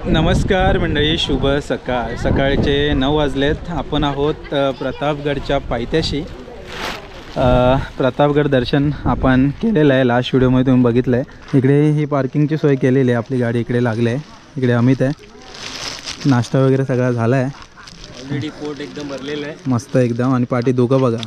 नमस्कार मंडळी, शुभ सकाळ. सकाळचे 9 वाजलेत. आपण आहोत प्रतापगडच्या पायथ्याशी. प्रतापगड दर्शन आपण केलेलं आहे. लास्ट व्हिडिओमध्ये तुम्ही बघितलं आहे. इकडे ही पार्किंगची सोय केलेली आहे. आपली गाडी इकडे लागली आहे. इकडे अमित आहे. नाश्ता वगैरे सगळा झाला आहे. ऑलरेडी पोट एकदम भरलेलं आहे. मस्त एकदम. आणि पाठी दोघं बघा,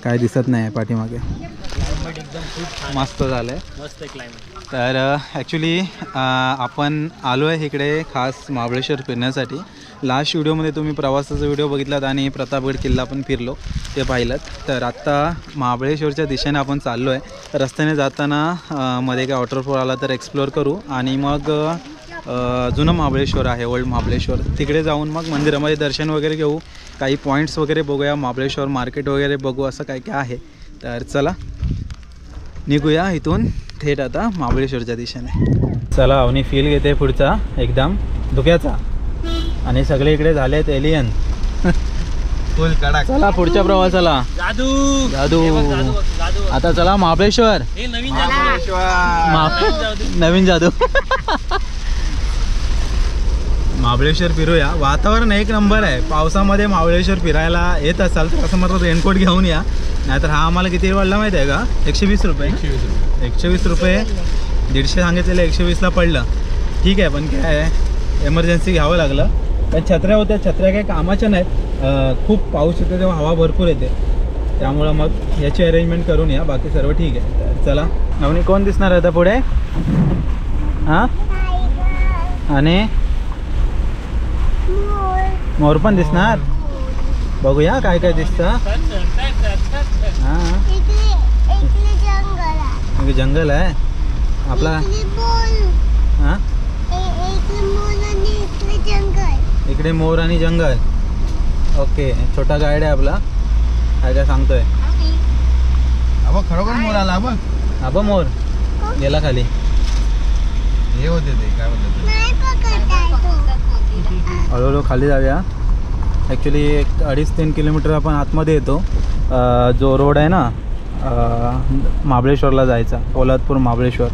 काय दिसत नाही आहे पाठीमागे. क्लायमेट एकदम खूप मस्त झालं आहे. मस्त क्लायमेट. तर ॲक्च्युली आपण आलो आहे इकडे खास महाबळेश्वर फिरण्यासाठी. लास्ट व्हिडिओमध्ये तुम्ही प्रवासाचा व्हिडिओ बघितलात आणि प्रतापगड किल्ला पण फिरलो, ते पाहिलं. तर आत्ता महाबळेश्वरच्या दिशेने आपण चाललो आहे. रस्त्याने जाताना मध्ये काय वॉटरफॉल आला तर एक्सप्लोअर करू आणि मग जुनं महाबळेश्वर आहे, ओल्ड महाबळेश्वर, तिकडे जाऊन मग मंदिरामध्ये दर्शन वगैरे घेऊ. काही पॉईंट्स वगैरे बघूया, महाबळेश्वर मार्केट वगैरे बघू, असं काय काय आहे. तर चला निघूया इथून थेट आता महाबळेश्वरच्या दिशेने. चला अवनी फील घेते पुढचा एकदम धुक्याचा. आणि सगळे इकडे झालेत एलियन. फुल कडक. चला पुढच्या प्रवासाला. जादू जादू. आता चला महाबळेश्वर. हे नवीन जादू. नवीन जादू. महाबळेश्वर फिरूया. वातावरण एक नंबर आहे. पावसामध्ये महाबळेश्वर फिरायला येत असाल तर असं मात्र रेनकोट घेऊन या. नाहीतर हा आम्हाला किती वाढला माहिती आहे का? 120 रुपये. 120 रुपये. 150 सांगितलेलं 120ला पडलं. ठीक आहे, पण काय आहे, एमर्जन्सी घ्यावं लागलं. पण छत्र्या होत्या, छत्र्या काही कामाच्या नाहीत. खूप पाऊस येतो तेव्हा हवा भरपूर येते, त्यामुळं मग याची अरेंजमेंट करून या. बाकी सर्व ठीक आहे. तर चला. नवनी कोण दिसणार आहे आता पुढे? हां, आणि मोर पण दिसणार. बघूया काय काय दिसतं. हां, जंगल आहे आपला. हां, इकडे मोर आणि जंगल. ओके, छोटा गाईड आहे आपला. काय काय सांगतोय. अबो खरोखर मोर आला. बघ अबो मोर गेला खाली. हे होते ते काय बोलतात, हळूहळू खाली जाऊया. ॲक्च्युली 2.5-3 किलोमीटर आपण आतमध्ये येतो. जो रोड आहे ना महाबळेश्वरला जायचा, पोलादपूर महाबळेश्वर,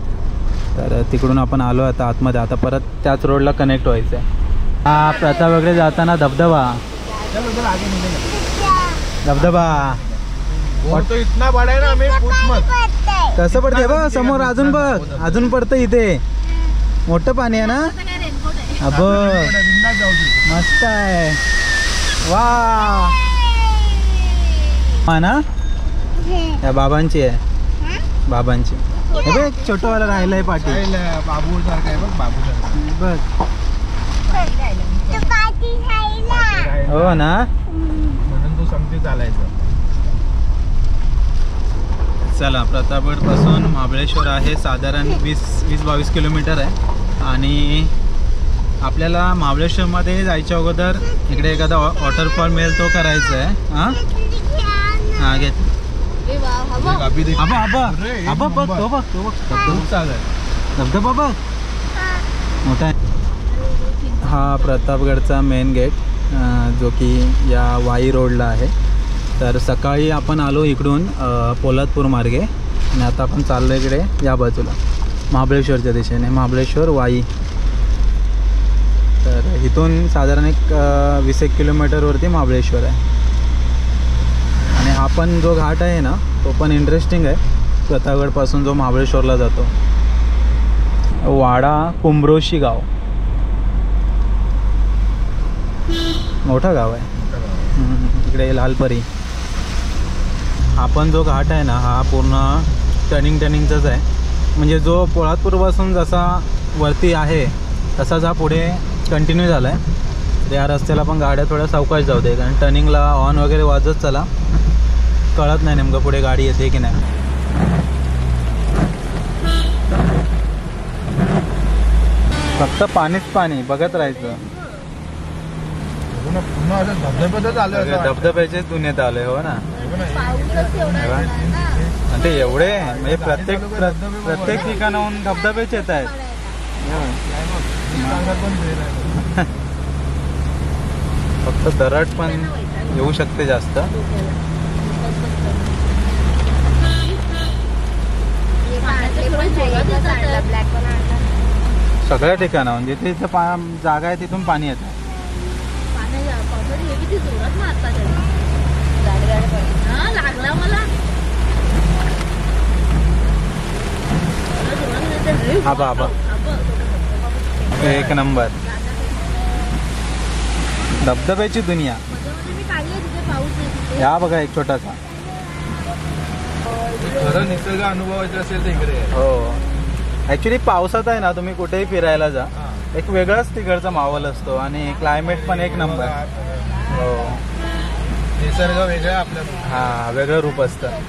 तर तिकडून आपण आलो आता आतमध्ये. आता परत त्याच रोडला कनेक्ट व्हायचं आहे. हा प्रतापगडे जाताना धबधबा. धबधबा इतना बडा आहे ना. आम्ही कसं पडते बघ समोर. अजून बघ, अजून पडतं इथे. मोठं पाणी आहे ना. अब मस्त आहे. वा हा ना, या बाबांची आहे, बाबांची. हे बघ एक छोटंवाला राहिलं आहे पाठी. बाबू सारखं आहे बघ, बाबू सारखं बघ. हो ना, म्हणून तू समती चालायचं. चला, प्रतापगडपासून महाबळेश्वर आहे साधारण 20-22 किलोमीटर आहे. आणि आपल्याला महाबळेश्वरमध्ये जायच्या अगोदर इकडे एखादा वॉटरफॉल मिळेल तो करायचा आहे. हां हां, घेत. आबा बघ, तो बघ, तो बघ, धबधबा बघ, मोठा आहे. हा प्रतापगडचा मेन गेट, जो की या वाई रोडला आहे. तर सकाळी आपण आलो इकडून पोलादपूर मार्गे आणि आता आपण चाललो इकडे या बाजूला महाबळेश्वरच्या दिशेने. महाबळेश्वर वाई. तर इथून साधारण एक 20 किलोमीटरवरती महाबळेश्वर आहे. आणि हा पण जो घाट आहे ना, तो पण इंटरेस्टिंग आहे. प्रतापगडपासून जो महाबळेश्वरला जातो. वाडा कुंभरोशी गाव, मोठं गाव आहे. इकडे लालपरी. हा पण जो घाट आहे ना, हा पूर्ण टर्निंगचाच आहे. म्हणजे जो पोलादपूरपासून जसा वरती आहे तसाच हा पुढे कंटिन्यू झाला आहे. या रस्त्याला पण गाड्या थोड्या सावकाश जाऊ दे, कारण टर्निंगला हॉर्न वगैरे वाजत चला. कळत नाही नेमकं पुढे गाडी येते की नाही. फक्त पाणीच पाणी बघत राहायचं. धबधब्याचेच दुनियेत आले. हो ना. ते एवढे म्हणजे प्रत्येक ठिकाणाहून धबधबेच येत आहेत. फक्त दरड पण येऊ शकते जास्त. सगळ्या ठिकाणाहून जिथे इथं जागा आहे तिथून पाणी येतं. पावसाळी हे किती जोरात मारतात लागला मला. आबा आबा एक नंबर धबधब्याची दुनिया. मी काढले तिथे पाऊस नाही तिथे. या बघा एक छोटासा. खरं निसर्ग अनुभवायचं असेल तर इकडे आहे. हो ॲक्च्युली पावसात आहे ना तुम्ही कुठेही फिरायला जा एक वेगळाच तिकडचा माहोल असतो आणि क्लायमेट पण एक नंबर. हो निसर्ग वेगळा आपल्या. हा वेगळं रूप असतं.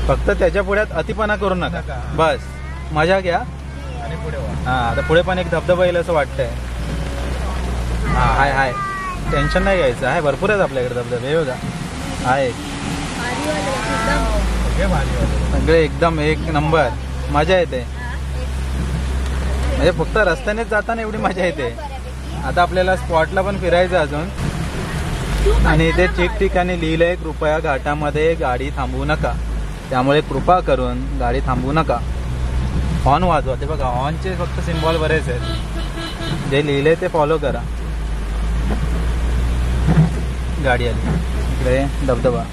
फक्त त्याच्या पुढ्यात अतिपणा करू नका बस. मजा घ्या आणि पुढे वा. हा आता पुढे पण एक धबधबा येईल असं वाटतंय. हा हाय हाय टेन्शन नाही घ्यायचं आहे. भरपूर आहेत आपल्याकडे धबधबे हे बघा आहे सगळे भारी वाटतं. सगळे एकदम एक नंबर. मजा येते म्हणजे फक्त रस्त्यानेच जाताना एवढी मजा येते. आता आपल्याला स्पॉटला पण फिरायचं अजून आणि इथे ठिकठिकाणी लिहिलंय कृपया घाटामध्ये गाडी थांबवू नका. त्यामुळे कृपा करून गाडी थांबवू नका. हॉर्न वाजवा. ते बघा हॉर्नचे फक्त सिम्बॉल बरेच आहेत. जे लिहिलंय ते फॉलो करा. गाडी आली इकडे धबधबा.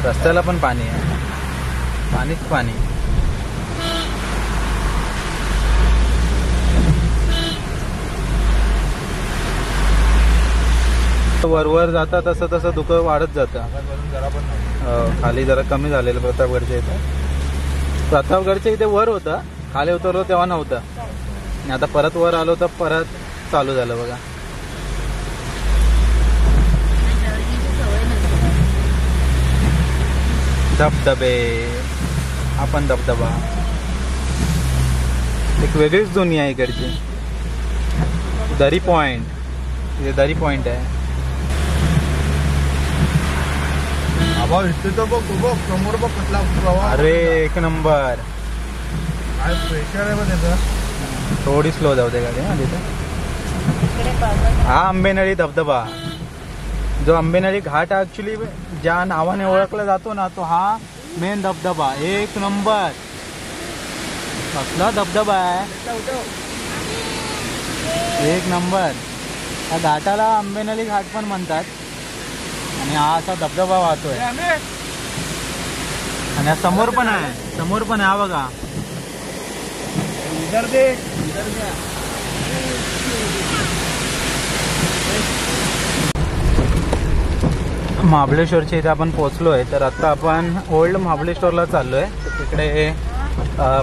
रस्त्याला पण पाणी आहे. पाणीच पाणी. वरवर जाता तसं तसं दुःख वाढत जातं. जरा पण नाही. खाली जरा कमी झालेलं प्रतापगडच्या इथे. प्रतापगडच्या इथे वर होतं खाली उतरलो तेव्हा नव्हतं आणि आता परत वर आलो तर परत चालू झालं बघा. धबधबे आपण धबधबा एक वेगळीच दुनिया आहे इकडची. दरी पॉइंट इथे दरी पॉइंट आहे. आबा इथे तर बघ बघ समोर बघ कसला प्रवाह. अरे एक नंबर. काय प्रेशर आहे बघ त्याचं. थोडी स्लो जाऊ दे गाडी. हा तिथे हा आंबेनळी धबधबा. जो आंबेनळी घाट ऍक्च्युली ज्या नावाने ओळखला जातो ना तो हा मेन धबधबा. एक नंबर. कसला धबधबा आहे एक नंबर. या घाटाला आंबेनळी घाट पण म्हणतात आणि हा असा धबधबा वाहतोय. आणि समोर पण आहे. समोर पण आहे हा बघा. महाबळेश्वरच्या इथे आपण पोहोचलो आहे. तर आता आपण ओल्ड महाबळेश्वरला चाललो आहे. तर तिकडे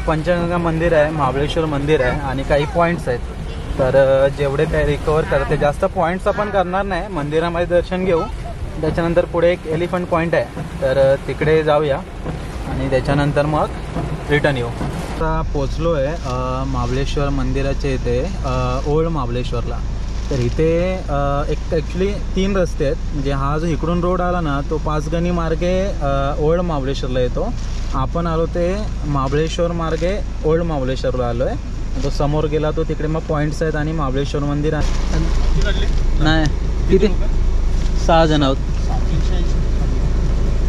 पंचगंगा मंदिर आहे महाबळेश्वर मंदिर आहे आणि काही पॉईंट्स आहेत. तर जेवढे काही रिकवर करते जास्त पॉईंट्स आपण करणार नाही. मंदिरामध्ये दर्शन घेऊ. त्याच्यानंतर पुढे एक एलिफंट पॉईंट आहे तर तिकडे जाऊया आणि त्याच्यानंतर मग रिटर्न येऊ. आता पोचलो आहे महाबळेश्वर मंदिराच्या इथे ओल्ड महाबळेश्वरला. तर इथे एक ॲक्च्युली 3 रस्ते आहेत. म्हणजे हा जो इकडून रोड आला ना तो पाचगणी मार्गे ओल्ड महाबळेश्वरला येतो. आपण आलो ते महाबळेश्वर मार्गे ओल्ड महाबळेश्वरला आलो आहे. तो समोर गेला तो तिकडे मग पॉईंट्स आहेत आणि महाबळेश्वर मंदिर आहे. नाही किती 6 जण आहोत.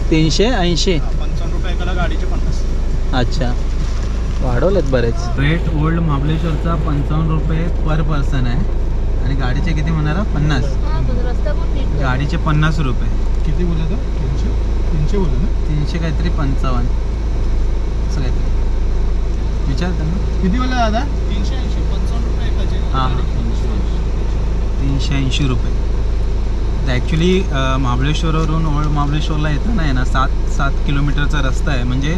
380. 55 रुपये एकाला गाडीचे 50. अच्छा वाढवलेत बरेच. रेट ओल्ड महाबळेश्वरचा 55 रुपये पर पर्सन आहे आणि गाडीचे किती म्हणाला 50. गाडीचे 50 रुपये. किती बोलत 300 बोलत ना. 300 काहीतरी 55 असं काहीतरी विचारतं ना. किती बोलला दादा. 380 55 रुपये एकाचे. हां 380 रुपये. तर ॲक्च्युली महाबळेश्वरवरून ओल्ड महाबळेश्वरला येतं नाही ना 7 किलोमीटरचा रस्ता आहे म्हणजे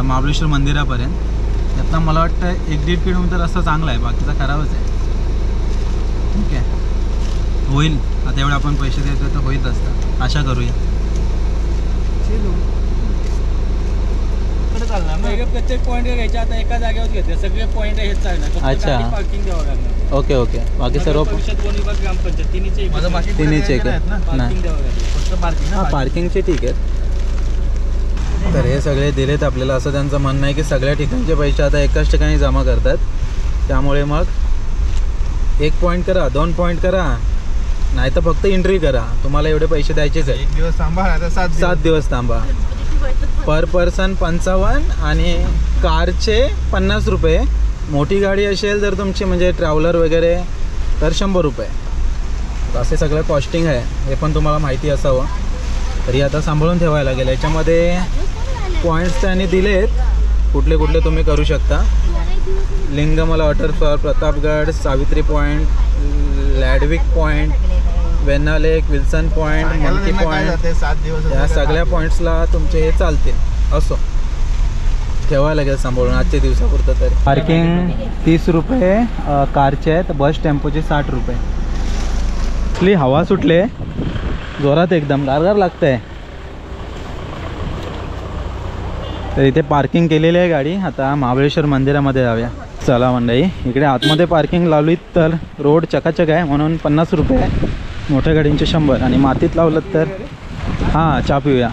महाबळेश्वर मंदिरापर्यंत. त्यातनं मला वाटतं 1-1.5 किलोमीटर रस्ता चांगला आहे. बाकीचा खराबच आहे. ठीक आहे होईल. आता एवढे आपण पैसे देतो तर होईल रस्ता. आशा करूया. प्रत्येक पॉईंट घ्यायचे आता एका जागेवर घेते. सगळे पॉईंट हेच चालणार. अच्छा पार्किंग द्यावं लागणार. Okay okay. बाकी सर्व परिषद वन विभाग ग्रामपंचायत तिन्हीचे तिन्हीचे पार्किंग द्यावं लागेल. फक्त पार्किंग हां पार्किंगचे ठीक आहेत. तर हे सगळे दिलेत आपल्याला असं त्यांचं म्हणणं आहे की सगळ्या ठिकाणचे पैसे आता एकाच ठिकाणी जमा करतात. त्यामुळे मग 1 पॉईंट करा 2 पॉईंट करा नाही तर फक्त एंट्री करा. तुम्हाला एवढे पैसे द्यायचेच आहे. 1 दिवस थांबा आता 7 दिवस थांबा. पर पर्सन 55 आणि कारचे 50 रुपये मोठी गाडी असेल जर तुमची म्हणजे ट्रॅव्हलर वगैरे तर 100 रुपये. असे सगळं कॉस्टिंग आहे, हे पण तुम्हाला माहिती असावं. तरी आता सांभाळून ठेवायला लागेल. याच्यामध्ये पॉईंट्स त्यांनी दिलेत, कुठले कुठले तुम्ही करू शकता. Lingmala waterfall, Pratapgad, Savitri point, Lodwick point, Venna lake, Wilson point, monkey point, 7 दिवस या सगळ्या पॉईंट्सला तुमचे हे चालतील. असो ठेवायला लागेल सांभाळून आजच्या दिवसापुरतं. तरी पार्किंग 30 रुपये कारचे आहेत, बस टेम्पोचे 60 रुपये. इथली हवा सुटले जोरात, एकदम गारगार लागतं आहे. तर इथे पार्किंग केलेली आहे गाडी. आता महाबळेश्वर मंदिरामध्ये जाऊया. चला मंडळी, इकडे आतमध्ये पार्किंग लावलीत तर रोड चकाचक आहे म्हणून 50 रुपये आहे, मोठ्या गाडींचे 100. आणि मातीत लावलं तर हां चहा पिऊया.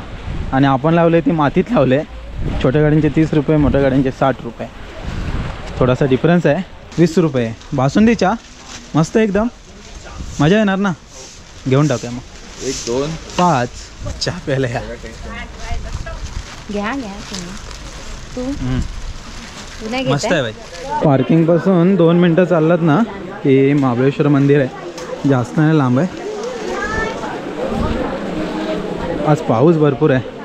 आणि आपण लावले ती मातीत लावले, छोट्या गाडींचे 30 रुपये, मोठ्या गाडींचे 60 रुपये. थोडासा डिफरन्स आहे. 20 रुपये. बासुंदी चहा मस्त एकदम, मजा येणार ना. घेऊन टाकूया मग. 1, 2, 5 चहा प्यायला या. घ्या तू नाही मस्त आहे बाई. पार्किंगपासून 2 मिनटं चाललात ना की महाबळेश्वर मंदिर आहे. जास्त नाही लांब आहे. आज पाऊस भरपूर आहे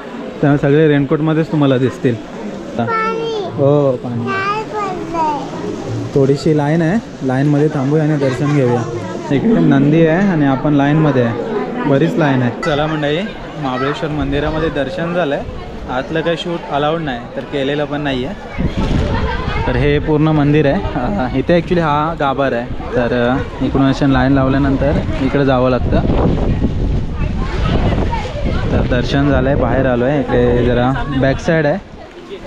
त्यामुळे सगळे रेनकोटमध्येच तुम्हाला दिसतील. हो पाणी. थोडीशी लाईन आहे, लाईनमध्ये थांबूया आणि दर्शन घेऊया. इकडे नंदी आहे आणि आपण लाईनमध्ये आहे, बरीच लाईन आहे. चला मंडळी, महाबळेश्वर मंदिरामध्ये दर्शन झालं आहे. आतलं काही शूट अलाउड नाही तर केलेलं पण नाही आहे. तर हे पूर्ण मंदिर आहे. इथे ॲक्च्युली हा गाभार आहे. तर इकडून अशा लाईन लावल्यानंतर इकडे जावं लागतं. तर दर्शन झालं आहे, बाहेर आलो आहे. इकडे जरा बॅक साईड आहे,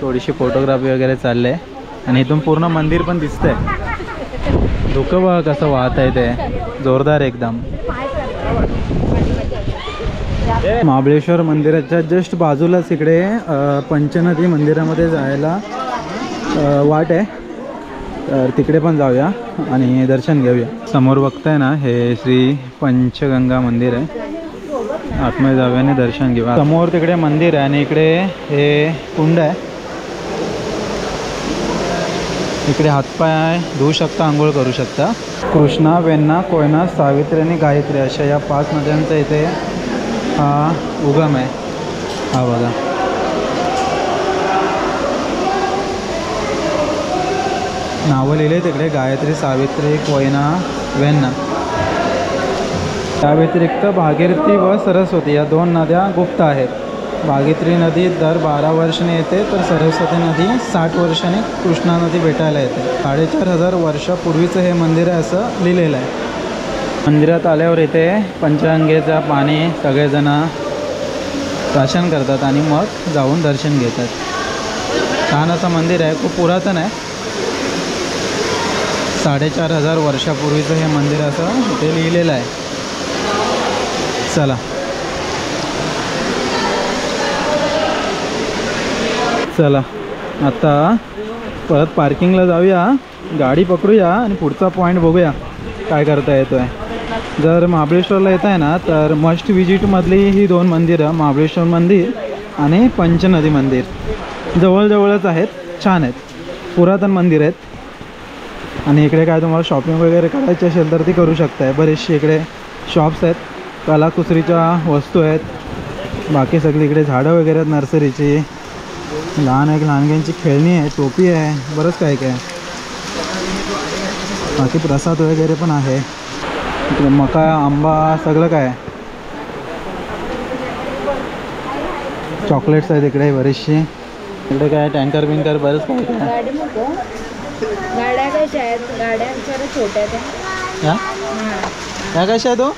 थोडीशी फोटोग्राफी वगैरे चालले आहे. आणि इथून पूर्ण मंदिर पण दिसतंय. धुकं बघा कसं वाहत आहे, ते जोरदार एकदम. महाबळेश्वर मंदिराच्या जस्ट बाजूलाच इकडे पंचनदी मंदिरामध्ये जायला वाट आहे. तर तिकडे पण जाऊया आणि दर्शन घेऊया. समोर बघताय ना, हे श्री पंचगंगा मंदिर आहे. आतमध्ये जाऊया आणि दर्शन घेऊया. समोर तिकडे मंदिर आहे आणि इकडे हे कुंड आहे. इकडे हातपाय धुवू शकता, आंघोळ करू शकता. कृष्णा, वेन्ना, कोयना, सावित्री आणि गायत्री अशा या 5 नद्यांचा इथे हा उगम आहे. हा बघा. नावं लिहिले तिकडे, गायत्री, सावित्री, कोयना, वेन्ना. त्या व्यतिरिक्त भागीरथी व सरस्वती या 2 नद्या गुप्त आहेत. भागीरथी नदी दर 12 वर्षांनी येते, तर सरस्वती नदी 60 वर्षांनी कृष्णा नदी भेटायला येते. 4500 वर्षापूर्वीचं हे मंदिर आहे असं लिहिलेलं आहे. मंदिरात आल्यावर इथे पंचगंगेचं पाणी सगळेजण प्राशन करतात आणि मग जाऊन दर्शन घेतात. छान असं मंदिर आहे, खूप पुरातन आहे. 4500 वर्षापूर्वीचं हे मंदिर असं इथे लिहिलेलं आहे. चला चला आता परत पार्किंगला जाऊया, गाडी पकडूया आणि पुढचा पॉईंट बघूया काय करता येतो आहे. जर महाबळेश्वरला येत आहे ना तर मस्ट विजिटमधली ही 2 मंदिरं, महाबळेश्वर मंदिर आणि पंचनदी मंदिर, जवळजवळच आहेत. छान आहेत, पुरातन मंदिर आहेत. आणि इकडे काय तुम्हाला शॉपिंग वगैरे करायची असेल तर ती करू शकताय. बरेचसे इकडे शॉप्स आहेत, कलाकुसरीच्या वस्तू आहेत. बाकी सगळी इकडे झाडं वगैरे आहेत नर्सरीची. लहानग्यांची खेळणी आहे, टोपी आहे, बरंच काय काय. बाकी प्रसाद वगैरे पण आहे. इकडे मका, आंबा सगळं काय. चॉकलेट्स आहेत इकडे बरेचसे. इकडे काय टँकर बिंकर बरंच काय काय. गाड्या कशा आहेत? गाड्या जरा छोट्या आहेत. ह्या कशा आहे तो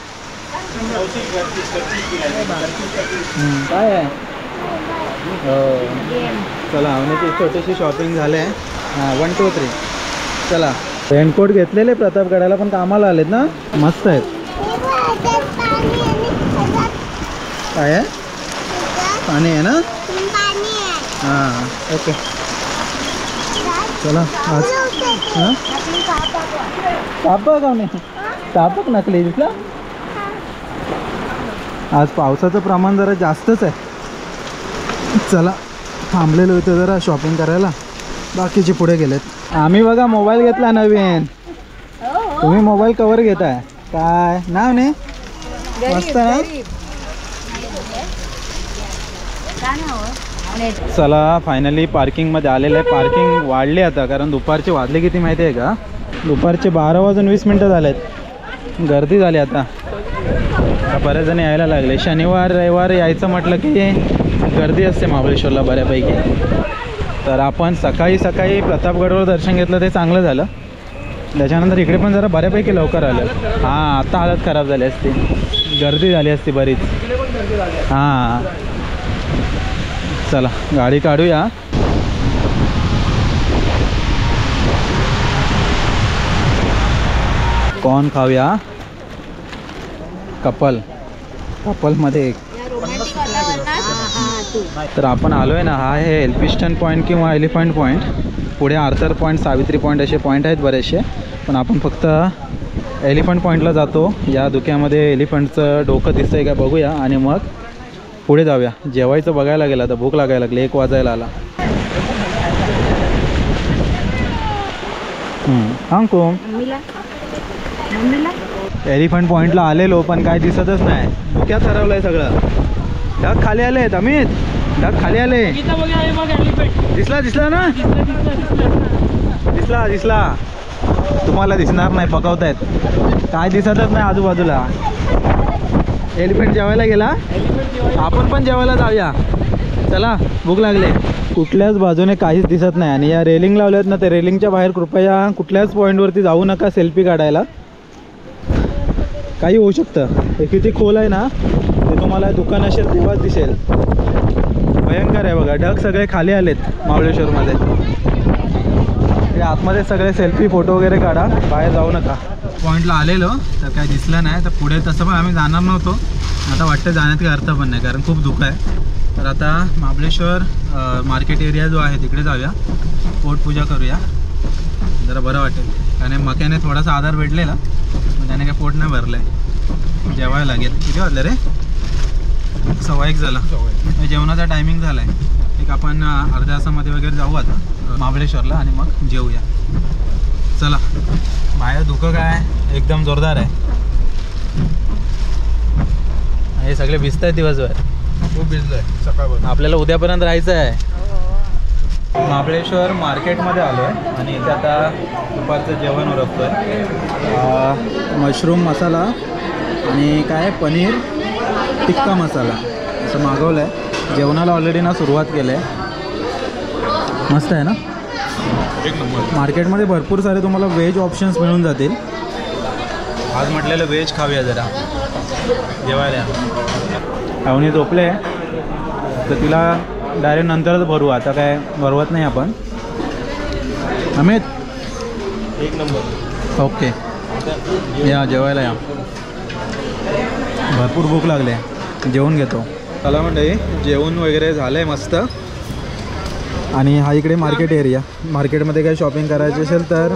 काय आहे. हो चला, म्हणजे छोटीशी शॉपिंग झाले. हां 1 2 3. चला, रेनकोट घेतलेले प्रतापगडाला पण कामाला आलेत ना, मस्त आहेत. काय आहे? पाणी आहे ना. हां ओके चला. आज हां तापक नाही, तापक नकली दिसला. आज पावसाचं प्रमाण जरा जास्तच आहे. चला थांबलेलो इथं जरा शॉपिंग करायला, बाकीचे पुढे गेलेत. आम्ही बघा मोबाईल घेतला नवीन. तुम्ही मोबाईल कवर घेताय काय नाव नाही मस्त ना. चला फायनली पार्किंगमध्ये आलेलं आहे. पार्किंग वाढली आता कारण दुपारचे वाजले किती माहिती आहे का? दुपारचे 12:20 झालेत. गर्दी झाली आता बरेच जण यायला लागले. शनिवार रविवार यायचं म्हटलं की गर्दी असते महाबळेश्वरला बऱ्यापैकी. तर आपण सकाळी सकाळी प्रतापगडवर दर्शन घेतलं ते चांगलं झालं. त्याच्यानंतर इकडे पण जरा बऱ्यापैकी लवकर आलं. हां आता हालत खराब झाली असती, गर्दी झाली असती बरीच. हां चला गाडी काढूया. कॉर्न खाऊया. कपलमध्ये एक. तर आपण आलो आहे ना, हा आहे एल्फिस्टन पॉईंट किंवा एलिफंट पॉईंट. पुढे आर्थर पॉईंट, सावित्री पॉईंट असे पॉईंट आहेत बरेचसे. पण आपण फक्त एलिफंट पॉईंटला जातो. या धुक्यामध्ये एलिफंटचं डोकं दिसतं आहे का बघूया आणि मग पुढे जाऊया. जेवायचं बघायला गेलं तर भूक लागायला लागली. 1 वाजायला आला. अंकू एलिफंट पॉईंटला आलेलो पण काय दिसतच नाही. धुक्यात हरवलं आहे सगळं. ढग खाली आले आहेत. अमित ढग खाली आले. दिसला ना. दिसला. तुम्हाला दिसणार नाही, पकवतायत. काय दिसतच नाही आजूबाजूला. एलिफंट जेवायला गेला. आपण पण जेवायला जाऊया. चला भूक लागले. कुठल्याच बाजूने काहीच दिसत नाही आणि या रेलिंग लावल्यात ना, त्या रेलिंगच्या बाहेर कृपया कुठल्याच पॉईंटवरती जाऊ नका सेल्फी काढायला. काही होऊ शकतं. हे किती खोल आहे ना ते तुम्हाला दुकान असेल तेव्हाच दिसेल. भयंकर आहे बघा. ढग सगळे खाली आलेत महाबळेश्वरमध्ये. ते आतमध्ये सगळे सेल्फी फोटो वगैरे काढा, बाहेर जाऊ नका. पॉईंटला आलेलो तर काय दिसलं नाही. तर पुढे तसं पण आम्ही जाणार नव्हतो. आता वाटतं जाण्यात काही अर्थ पण नाही कारण खूप धुकं आहे. तर आता महाबळेश्वर मार्केट एरिया जो आहे तिकडे जाऊया. पोटपूजा करूया, जरा बरं वाटेल. आणि मक्याने थोडासा आधार भेटलेला पण त्याने काय पोट नाही भरलं आहे. जेवायला लागेल. किती वाजलं रे? 1:15 झाला. जेवणाचा टायमिंग झाला आहे. एक आपण अर्ध्या तासामध्ये वगैरे जाऊ आता महाबळेश्वरला आणि मग जेवूया. चला. बाहेर धुकं काय एकदम जोरदार आहे. हे सगळे भिजत आहेत दिवसभर. खूप भिजलं आहे सकाळपासून. आपल्याला उद्यापर्यंत राहायचं आहे. महाबळेश्वर मार्केटमध्ये आलो आहे आणि इथे आता दुपारचं जेवण उरकतो आहे. मशरूम मसाला आणि काय पनीर टिक्का मसाला असं मागवलं आहे. जेवणाला ऑलरेडी ना सुरुवात केलं आहे. मस्त आहे ना. एक नंबर. मार्केटमध्ये भरपूर सारे तुम्हाला व्हेज ऑप्शन्स मिळून जातील. आज म्हटलेलं व्हेज खाऊया जरा जेवायला. अवनी झोपले तर तिला डायरेक्ट नंतरच भरू. आता काय भरवत नाही आपण. अमित एक नंबर. ओके या जेवायला या. भरपूर भूक लागले. जेवून घेतो. चला मंडळी जेवण वगैरे झालं आहे मस्त. आणि हा इकडे मार्केट एरिया. मार्केटमध्ये काही शॉपिंग करायची असेल तर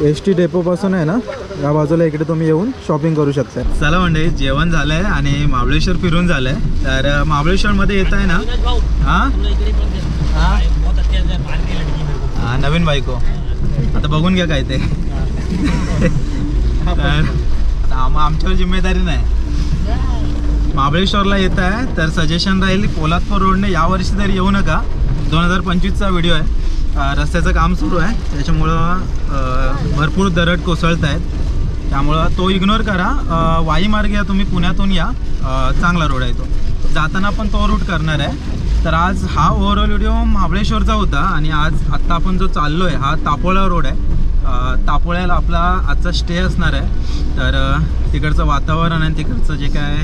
ST डेपोपासून आहे ना या बाजूला इकडे तुम्ही येऊन शॉपिंग करू शकता. चला मंडळी जेवण झालं आहे आणि महाबळेश्वर फिरून झालं आहे. तर महाबळेश्वरमध्ये येत आहे ना. हां नवीन बायको. आता बघून घ्या काय ते. तर आमच्यावर जिम्मेदारी नाही. महाबळेश्वरला येत आहे तर सजेशन राहील पोलादपूर रोडने यावर्षी तर येऊ नका. 2025चा व्हिडिओ आहे. रस्त्याचं काम सुरू आहे त्याच्यामुळं भरपूर दरड कोसळत आहेत. त्यामुळं तो इग्नोर करा. वाईमार्गे या तुम्ही पुण्यातून या. चांगला रोड आहे तो. जाताना पण तो रूट करणार आहे. तर आज हा ओव्हरऑल व्हिडिओ महाबळेश्वरचा होता आणि आत्ता आपण जो चाललो आहे हा तापोळा रोड आहे. तापोळ्याला आपला आजचा स्टे असणार आहे. तर तिकडचं वातावरण आणि तिकडचं जे काय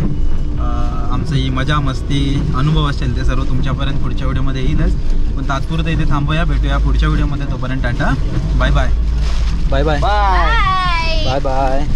आमचं ही मजा मस्ती अनुभव असेल ते सर्व तुमच्यापर्यंत पुढच्या व्हिडिओमध्ये येईलच. पण तात्पुरतं इथे थांबूया. भेटूया पुढच्या व्हिडिओमध्ये. तोपर्यंत tata bye bye. Bye bye bye bye.